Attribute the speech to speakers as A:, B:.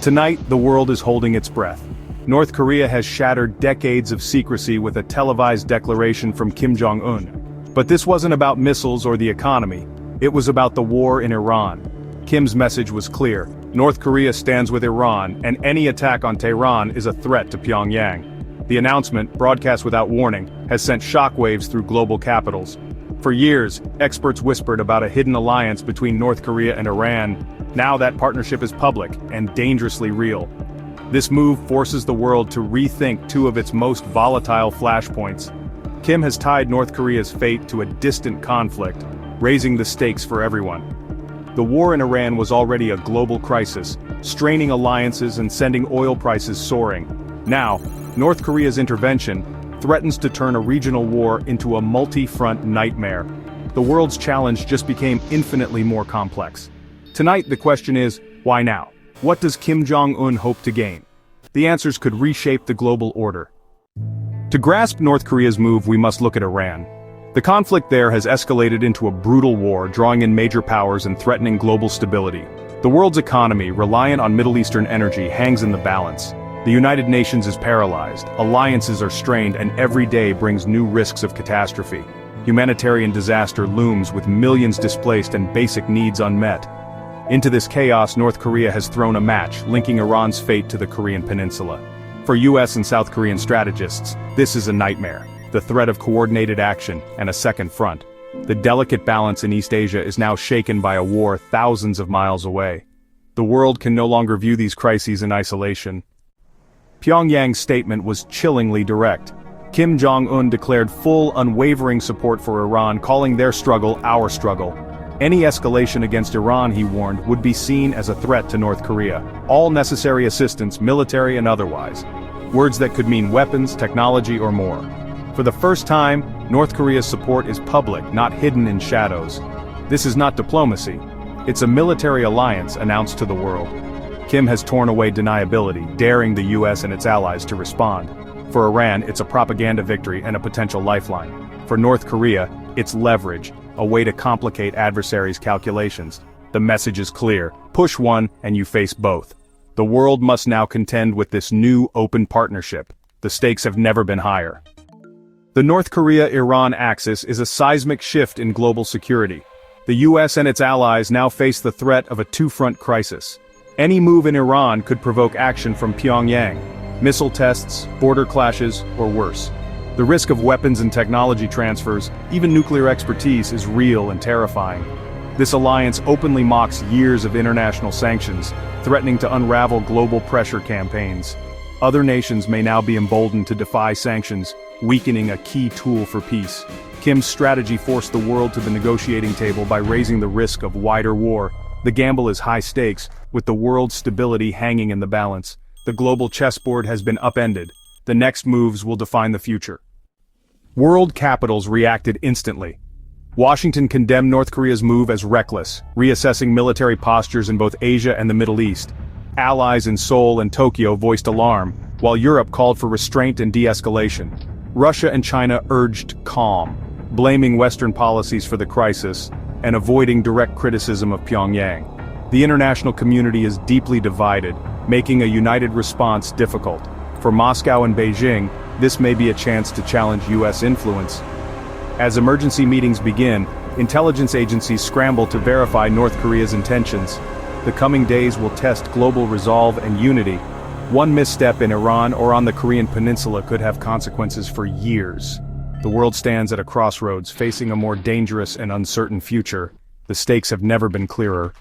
A: tonight, the world is holding its breath. North Korea has shattered decades of secrecy with a televised declaration from Kim Jong-un. But this wasn't about missiles or the economy. It was about the war in Iran. Kim's message was clear. North Korea stands with Iran, and any attack on Tehran is a threat to Pyongyang. The announcement, broadcast without warning, has sent shockwaves through global capitals. For years, experts whispered about a hidden alliance between North Korea and Iran. Now that partnership is public and dangerously real. This move forces the world to rethink two of its most volatile flashpoints. Kim has tied North Korea's fate to a distant conflict, raising the stakes for everyone. The war in Iran was already a global crisis, straining alliances and sending oil prices soaring. Now, North Korea's intervention threatens to turn a regional war into a multi-front nightmare. The world's challenge just became infinitely more complex. Tonight the question is, why now? What does Kim Jong-un hope to gain? The answers could reshape the global order. To grasp North Korea's move, we must look at Iran. The conflict there has escalated into a brutal war, drawing in major powers and threatening global stability. The world's economy, reliant on Middle Eastern energy, hangs in the balance. The United Nations is paralyzed, alliances are strained, and every day brings new risks of catastrophe. Humanitarian disaster looms with millions displaced and basic needs unmet. Into this chaos, North Korea has thrown a match, linking Iran's fate to the Korean peninsula. For US and South Korean strategists, this is a nightmare. The threat of coordinated action and a second front. The delicate balance in East Asia is now shaken by a war thousands of miles away. The world can no longer view these crises in isolation. Pyongyang's statement was chillingly direct. Kim Jong-un declared full, unwavering support for Iran, calling their struggle our struggle. Any escalation against Iran, he warned, would be seen as a threat to North Korea. All necessary assistance, military and otherwise. Words that could mean weapons, technology, or more. For the first time, North Korea's support is public, not hidden in shadows. This is not diplomacy. It's a military alliance announced to the world. Kim has torn away deniability, daring the US and its allies to respond. For Iran, it's a propaganda victory and a potential lifeline. For North Korea, it's leverage, a way to complicate adversaries' calculations. The message is clear: push one and you face both. The world must now contend with this new open partnership. The stakes have never been higher. The North Korea-Iran axis is a seismic shift in global security. The US and its allies now face the threat of a two-front crisis. Any move in Iran could provoke action from Pyongyang. Missile tests, border clashes, or worse. The risk of weapons and technology transfers, even nuclear expertise, is real and terrifying. This alliance openly mocks years of international sanctions, threatening to unravel global pressure campaigns. Other nations may now be emboldened to defy sanctions, weakening a key tool for peace. Kim's strategy forced the world to the negotiating table by raising the risk of wider war. The gamble is high stakes, with the world's stability hanging in the balance. The global chessboard has been upended. The next moves will define the future. World capitals reacted instantly. Washington condemned North Korea's move as reckless, reassessing military postures in both Asia and the Middle East. Allies in Seoul and Tokyo voiced alarm, while Europe called for restraint and de-escalation. Russia and China urged calm, blaming Western policies for the crisis and avoiding direct criticism of Pyongyang. The international community is deeply divided, making a united response difficult. For Moscow and Beijing, this may be a chance to challenge US influence. As emergency meetings begin, intelligence agencies scramble to verify North Korea's intentions. The coming days will test global resolve and unity. One misstep in Iran or on the Korean peninsula could have consequences for years. The world stands at a crossroads, facing a more dangerous and uncertain future. The stakes have never been clearer.